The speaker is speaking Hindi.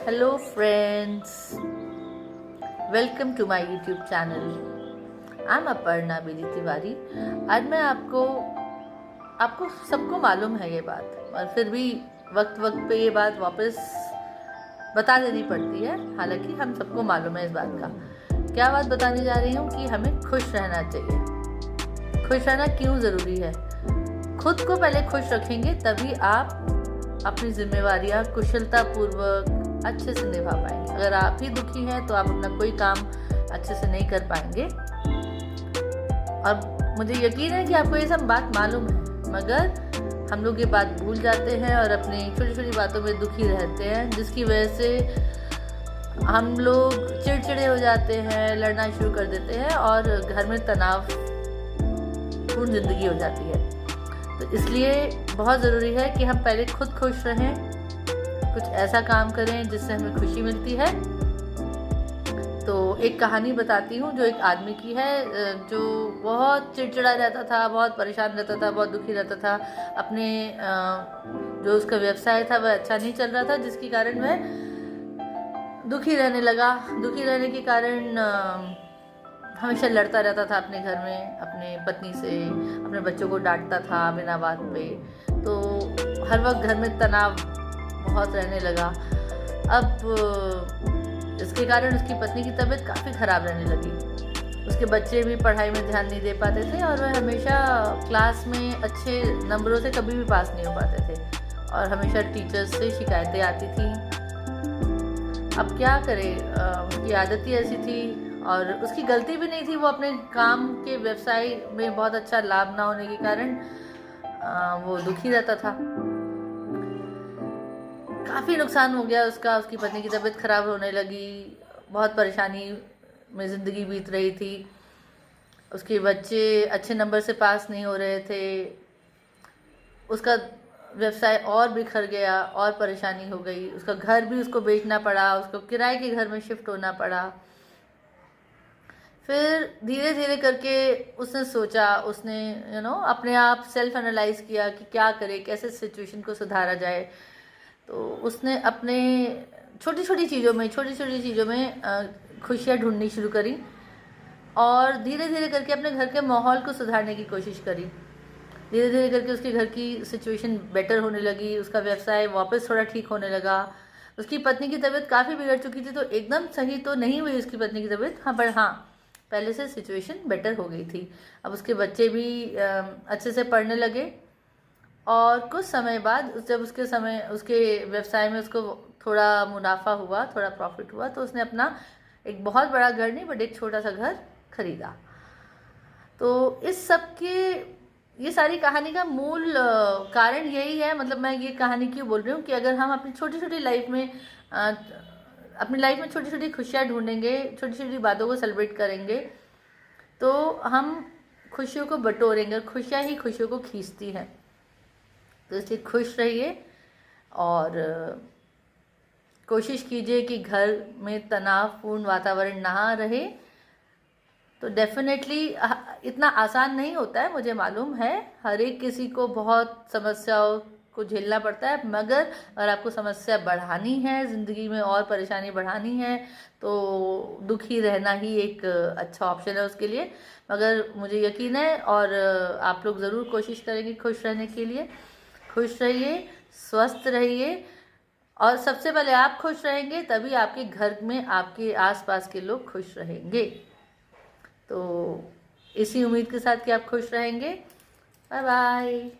Hello friends, welcome to my YouTube channel. I'm Aparna Bedi Tiwari. आज मैं आपको सबको मालूम है ये बात, और फिर भी वक्त पे ये बात वापस बता देनी पड़ती है। हालांकि हम सबको मालूम है इस बात का। क्या बात बताने जा रही हूँ कि हमें खुश रहना चाहिए। खुश रहना क्यों ज़रूरी है? खुद को पहले खुश रखेंगे तभी आप अपनी जिम्मेवारियाँ कुशलतापूर्वक अच्छे से निभा पाएंगे। अगर आप ही दुखी हैं तो आप अपना कोई काम अच्छे से नहीं कर पाएंगे। और मुझे यकीन है कि आपको ये सब बात मालूम है, मगर हम लोग ये बात भूल जाते हैं और अपनी छोटी छोटी बातों में दुखी रहते हैं, जिसकी वजह से हम लोग चिड़चिड़े हो जाते हैं, लड़ना शुरू कर देते हैं और घर में तनावपूर्ण जिंदगी हो जाती है। तो इसलिए बहुत ज़रूरी है कि हम पहले खुद खुश रहें, कुछ ऐसा काम करें जिससे हमें खुशी मिलती है। तो एक कहानी बताती हूँ जो एक आदमी की है, जो बहुत चिड़चिड़ा रहता था, बहुत परेशान रहता था, बहुत दुखी रहता था। अपने जो उसका व्यवसाय था वह अच्छा नहीं चल रहा था, जिसके कारण वह दुखी रहने लगा। दुखी रहने के कारण हमेशा लड़ता रहता था अपने घर में, अपने पत्नी से, अपने बच्चों को डांटता था बिना बात पे। तो हर वक्त घर में तनाव बहुत रहने लगा। अब इसके कारण उसकी पत्नी की तबीयत काफ़ी ख़राब रहने लगी। उसके बच्चे भी पढ़ाई में ध्यान नहीं दे पाते थे और वह हमेशा क्लास में अच्छे नंबरों से कभी भी पास नहीं हो पाते थे और हमेशा टीचर्स से शिकायतें आती थी। अब क्या करे, उसकी आदत ही ऐसी थी और उसकी गलती भी नहीं थी। वो अपने काम के व्यवसाय में बहुत अच्छा लाभ ना होने के कारण वो दुखी रहता था। काफ़ी नुकसान हो गया उसका। उसकी पत्नी की तबीयत खराब होने लगी, बहुत परेशानी में ज़िंदगी बीत रही थी। उसके बच्चे अच्छे नंबर से पास नहीं हो रहे थे। उसका व्यवसाय और बिखर गया और परेशानी हो गई। उसका घर भी उसको बेचना पड़ा, उसको किराए के घर में शिफ्ट होना पड़ा। फिर धीरे धीरे करके उसने सोचा, उसने अपने आप सेल्फ एनालाइज किया कि क्या करे, कैसे सिचुएशन को सुधारा जाए। तो उसने अपने छोटी छोटी चीज़ों में खुशियाँ ढूंढनी शुरू करी और धीरे धीरे करके अपने घर के माहौल को सुधारने की कोशिश करी। धीरे धीरे करके उसके घर की सिचुएशन बेटर होने लगी। उसका व्यवसाय वापस थोड़ा ठीक होने लगा। उसकी पत्नी की तबीयत काफ़ी बिगड़ चुकी थी, तो एकदम सही तो नहीं हुई उसकी पत्नी की तबीयत, हाँ, पर हाँ, पहले से सिचुएशन बेटर हो गई थी। अब उसके बच्चे भी अच्छे से पढ़ने लगे और कुछ समय बाद जब उसके व्यवसाय में उसको थोड़ा मुनाफा हुआ, थोड़ा प्रॉफिट हुआ, तो उसने अपना एक बहुत बड़ा घर नहीं बट एक छोटा सा घर खरीदा। तो इस सब के ये सारी कहानी का मूल कारण यही है। मतलब मैं ये कहानी क्यों बोल रही हूँ कि अगर हम अपनी छोटी छोटी लाइफ में अपनी लाइफ में छोटी छोटी खुशियाँ ढूंढेंगे, छोटी छोटी बातों को सेलिब्रेट करेंगे, तो हम खुशियों को बटोरेंगे और खुशियाँ ही खुशियों को खींचती हैं। तो इसलिए खुश रहिए और कोशिश कीजिए कि घर में तनावपूर्ण वातावरण ना रहे। तो डेफिनेटली इतना आसान नहीं होता है, मुझे मालूम है। हर एक किसी को बहुत समस्याओं को झेलना पड़ता है, मगर अगर आपको समस्या बढ़ानी है, ज़िंदगी में और परेशानी बढ़ानी है, तो दुखी रहना ही एक अच्छा ऑप्शन है उसके लिए। मगर मुझे यकीन है और आप लोग ज़रूर कोशिश करेंगे खुश रहने के लिए। खुश रहिए, स्वस्थ रहिए और सबसे पहले आप खुश रहेंगे तभी आपके घर में आपके आसपास के लोग खुश रहेंगे। तो इसी उम्मीद के साथ कि आप खुश रहेंगे। Bye bye.